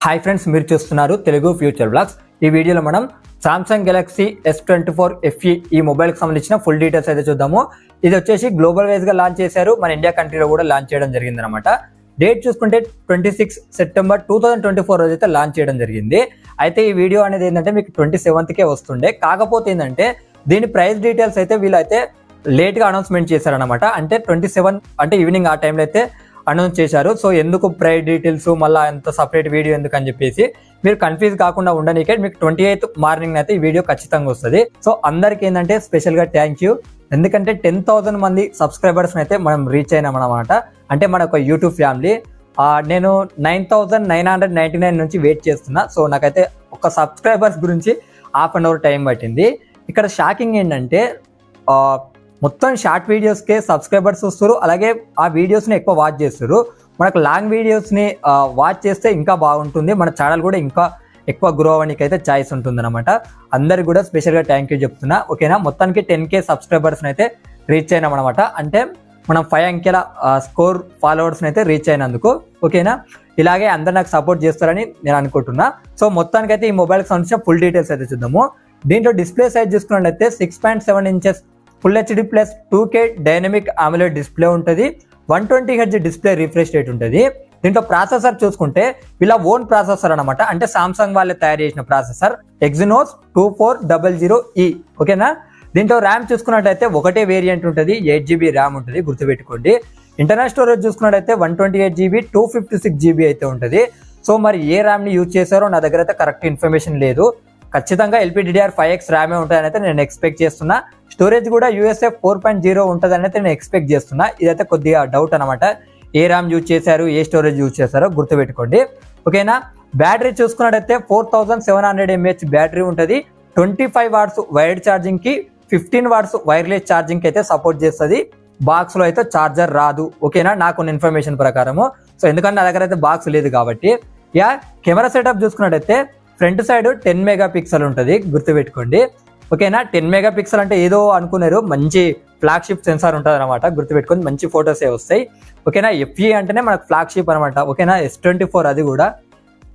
Hi friends, మీరు చూస్తున్నారు Telugu future blogs. ఈ వీడియోలో మనం సామ్సంగ్ గెలాక్సీ S24 FE ఈ మొబైల్కి సంబంధించిన ఫుల్ డీటెయిల్స్ అయితే చూద్దాము. ఇది వచ్చేసి గ్లోబల్ వైజ్గా లాంచ్ చేశారు, మన ఇండియా కంట్రీలో కూడా లాంచ్ చేయడం జరిగింది అనమాట. డేట్ చూసుకుంటే 26 సెప్టెంబర్ 2024 రోజు అయితే లాంచ్ చేయడం జరిగింది. అయితే ఈ వీడియో అనేది ఏంటంటే మీకు 27కే వస్తుండే. కాకపోతే ఏంటంటే దీని ప్రైస్ డీటెయిల్స్ అయితే వీళ్ళైతే లేట్గా అనౌన్స్మెంట్ చేశారనమాట. అంటే 27 అంటే ఈవినింగ్ ఆ టైంలో అయితే అనౌన్స్ చేశారు. సో ఎందుకు ప్రైస్ డీటెయిల్స్ మళ్ళీ ఎంత సపరేట్ వీడియో ఎందుకు అని చెప్పేసి మీరు కన్ఫ్యూజ్ కాకుండా ఉండడానికే మీకు 28th మార్నింగ్ అయితే ఈ వీడియో ఖచ్చితంగా వస్తుంది. సో అందరికి ఏంటంటే స్పెషల్గా థ్యాంక్ యూ, ఎందుకంటే 10,000 మంది సబ్స్క్రైబర్స్ అయితే మనం రీచ్ అయినాం అనమాట. అంటే మన ఒక యూట్యూబ్ ఫ్యామిలీ. నేను 9,999 నుంచి వెయిట్ చేస్తున్నా. సో నాకైతే ఒక సబ్స్క్రైబర్స్ గురించి హాఫ్ అన్ అవర్ టైం పట్టింది. ఇక్కడ షాకింగ్ ఏంటంటే మొత్తం షార్ట్ వీడియోస్కే సబ్స్క్రైబర్స్ వస్తారు, అలాగే ఆ వీడియోస్ని ఎక్కువ వాచ్ చేస్తారు. మనకు లాంగ్ వీడియోస్ని వాచ్ చేస్తే ఇంకా బాగుంటుంది, మన ఛానల్ కూడా ఇంకా ఎక్కువ గ్రో అవ్వడానికి అయితే ఛాయిస్ ఉంటుంది అనమాట. అందరికి కూడా స్పెషల్గా థ్యాంక్ యూ చెప్తున్నా. ఓకేనా, మొత్తానికి 10K సబ్స్క్రైబర్స్ని అయితే రీచ్ అయినాం అనమాట. అంటే మనం 5 అంకెల స్కోర్ ఫాలోవర్స్ని అయితే రీచ్ అయినందుకు. ఓకేనా, ఇలాగే అందరు నాకు సపోర్ట్ చేస్తారని నేను అనుకుంటున్నా. సో మొత్తానికైతే ఈ మొబైల్కి సంబంధించిన ఫుల్ డీటెయిల్స్ అయితే చూద్దాము. దీంట్లో డిస్ప్లే సైజ్ చూసుకున్నట్లయితే 6.7 inches full HD plus 2K dynamic AMOLED display ఉంటుంది. 120Hz డిస్ప్లే రిఫ్రెష్ రేట్ ఉంటుంది. దీంట్లో ప్రాసెసర్ చూసుకుంటే వీళ్ళ ఓన్ ప్రాసెసర్ అనమాట. అంటే సామ్సంగ్ వాళ్ళే తయారు చేసిన ప్రాసెసర్ Exynos 2400E. ఓకేనా, దీంట్లో ర్యామ్ చూసుకున్నట్లయితే ఒకటే వేరియంట్ ఉంటుంది, 8GB ర్యామ్ ఉంటుంది, గుర్తుపెట్టుకోండి. ఇంటర్నల్ స్టోరేజ్ చూసుకున్నట్లయితే 128GB 256GB అయితే ఉంటుంది. సో మరి ఏ ర్యామ్ని యూజ్ చేశారో నా దగ్గర అయితే కరెక్ట్ ఇన్ఫర్మేషన్ లేదు. ఖచ్చితంగా LPDDR5X ర్యామే ఉంటుందని అయితే నేను ఎక్స్పెక్ట్ చేస్తున్నా. స్టోరేజ్ కూడా UFS 4.0 ఉంటుందని అయితే నేను ఎక్స్పెక్ట్ చేస్తున్నా. ఇదైతే కొద్దిగా డౌట్ అనమాట, ఏ ర్యామ్ యూజ్ చేశారు ఏ స్టోరేజ్ యూజ్ చేశారో గుర్తుపెట్టుకోండి. ఓకేనా, బ్యాటరీ చూసుకున్నట్టయితే 4700 mAh బ్యాటరీ ఉంటుంది. 25 వాట్స్ వైర్డ్ ఛార్జింగ్కి 15 వాట్స్ వైర్లెస్ ఛార్జింగ్కి అయితే సపోర్ట్ చేస్తుంది. బాక్స్లో అయితే ఛార్జర్ రాదు. ఓకేనా, నాకున్న ఇన్ఫర్మేషన్ ప్రకారము. సో ఎందుకంటే నా దగ్గర అయితే బాక్స్ లేదు కాబట్టి. కెమెరా సెటప్ చూసుకున్నట్టయితే ఫ్రంట్ సైడ్ 10 మెగాపిక్సెల్ ఉంటుంది, గుర్తుపెట్టుకోండి. ఓకేనా, 10 మెగాపిక్సెల్ అంటే ఏదో అనుకున్నారు, మంచి ఫ్లాగ్షిప్ సెన్సార్ ఉంటుంది అనమాట, గుర్తుపెట్టుకొని మంచి ఫొటోసే వస్తాయి. ఓకేనా, FE అంటేనే మనకు ఫ్లాగ్షిప్ అనమాట. ఓకేనా, S24 అది కూడా.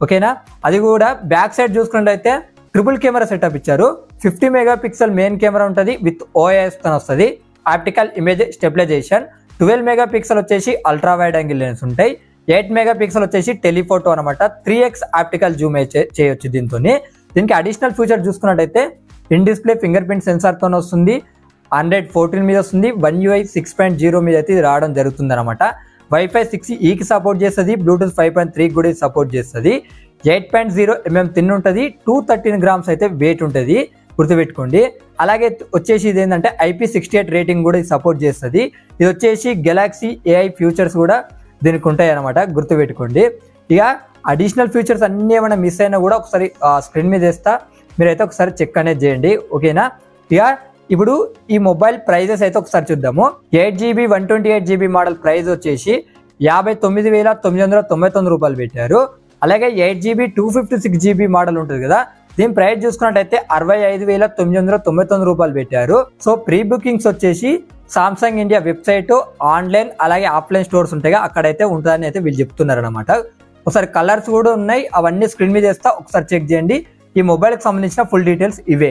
ఓకేనా, అది కూడా బ్యాక్ సైడ్ చూసుకున్నట్లయితే ట్రిపుల్ కెమెరా సెటప్ ఇచ్చారు. 50 మెగాపిక్సెల్ మెయిన్ కెమెరా ఉంటుంది, విత్ OIS తో వస్తుంది. Optical image stabilisation. 12 మెగాపిక్సెల్ వచ్చేసి అల్ట్రా వైడ్ యాంగిల్ లెన్స్ ఉంటాయి. 8 మెగాపిక్సెల్ వచ్చేసి టెలిఫోటో అనమాట. 3x ఆప్టికల్ జూమ్ చేయొచ్చు దీంతో. దీనికి అడిషనల్ ఫీచర్ చూసుకున్నట్టయితే ఇన్ డిస్ప్లే ఫింగర్ ప్రింట్ సెన్సార్తో వస్తుంది. Android 14 మీద వస్తుంది. One UI 6.0 మీద అయితే ఇది రావడం జరుగుతుంది అనమాట. Wi-Fi 6Eకి సపోర్ట్ చేస్తుంది. Bluetooth 5.3 కూడా సపోర్ట్ చేస్తుంది. 8.0mm తిన్ ఉంటుంది. 213 grams అయితే వెయిట్ ఉంటుంది, గుర్తుపెట్టుకోండి. అలాగే వచ్చేసి ఇది ఏంటంటే IP68 రేటింగ్ కూడా సపోర్ట్ చేస్తుంది. ఇది వచ్చేసి గెలాక్సీ AI ఫీచర్స్ కూడా దీనికి ఉంటాయి అనమాట, గుర్తుపెట్టుకోండి. ఇక అడిషనల్ ఫీచర్స్ అన్నీ ఏమైనా మిస్ అయినా కూడా ఒకసారి స్క్రీన్ మీద వేస్తా, మీరైతే ఒకసారి చెక్ అనేది చేయండి. ఓకేనా, ఇక ఇప్పుడు ఈ మొబైల్ ప్రైజెస్ అయితే ఒకసారి చూద్దాము. 8GB 128GB మోడల్ ప్రైస్ వచ్చేసి 59,999 రూపాయలు పెట్టారు. అలాగే 8GB 256GB మోడల్ ఉంటుంది కదా, దీని ప్రైస్ చూసుకున్నట్టయితే 65,999 రూపాయలు పెట్టారు. సో ప్రీ బుకింగ్స్ వచ్చేసి సామ్సంగ్ ఇండియా వెబ్సైట్, ఆన్లైన్ అలాగే ఆఫ్లైన్ స్టోర్స్ ఉంటాయి, అక్కడైతే ఉంటుందని అయితే వీళ్ళు చెప్తున్నారు అనమాట. ఒకసారి కలర్స్ కూడా ఉన్నాయి, అవన్నీ స్క్రీన్ మీద వేస్తా, ఒకసారి చెక్ చేయండి. ఈ మొబైల్కి సంబంధించిన ఫుల్ డీటెయిల్స్ ఇవే.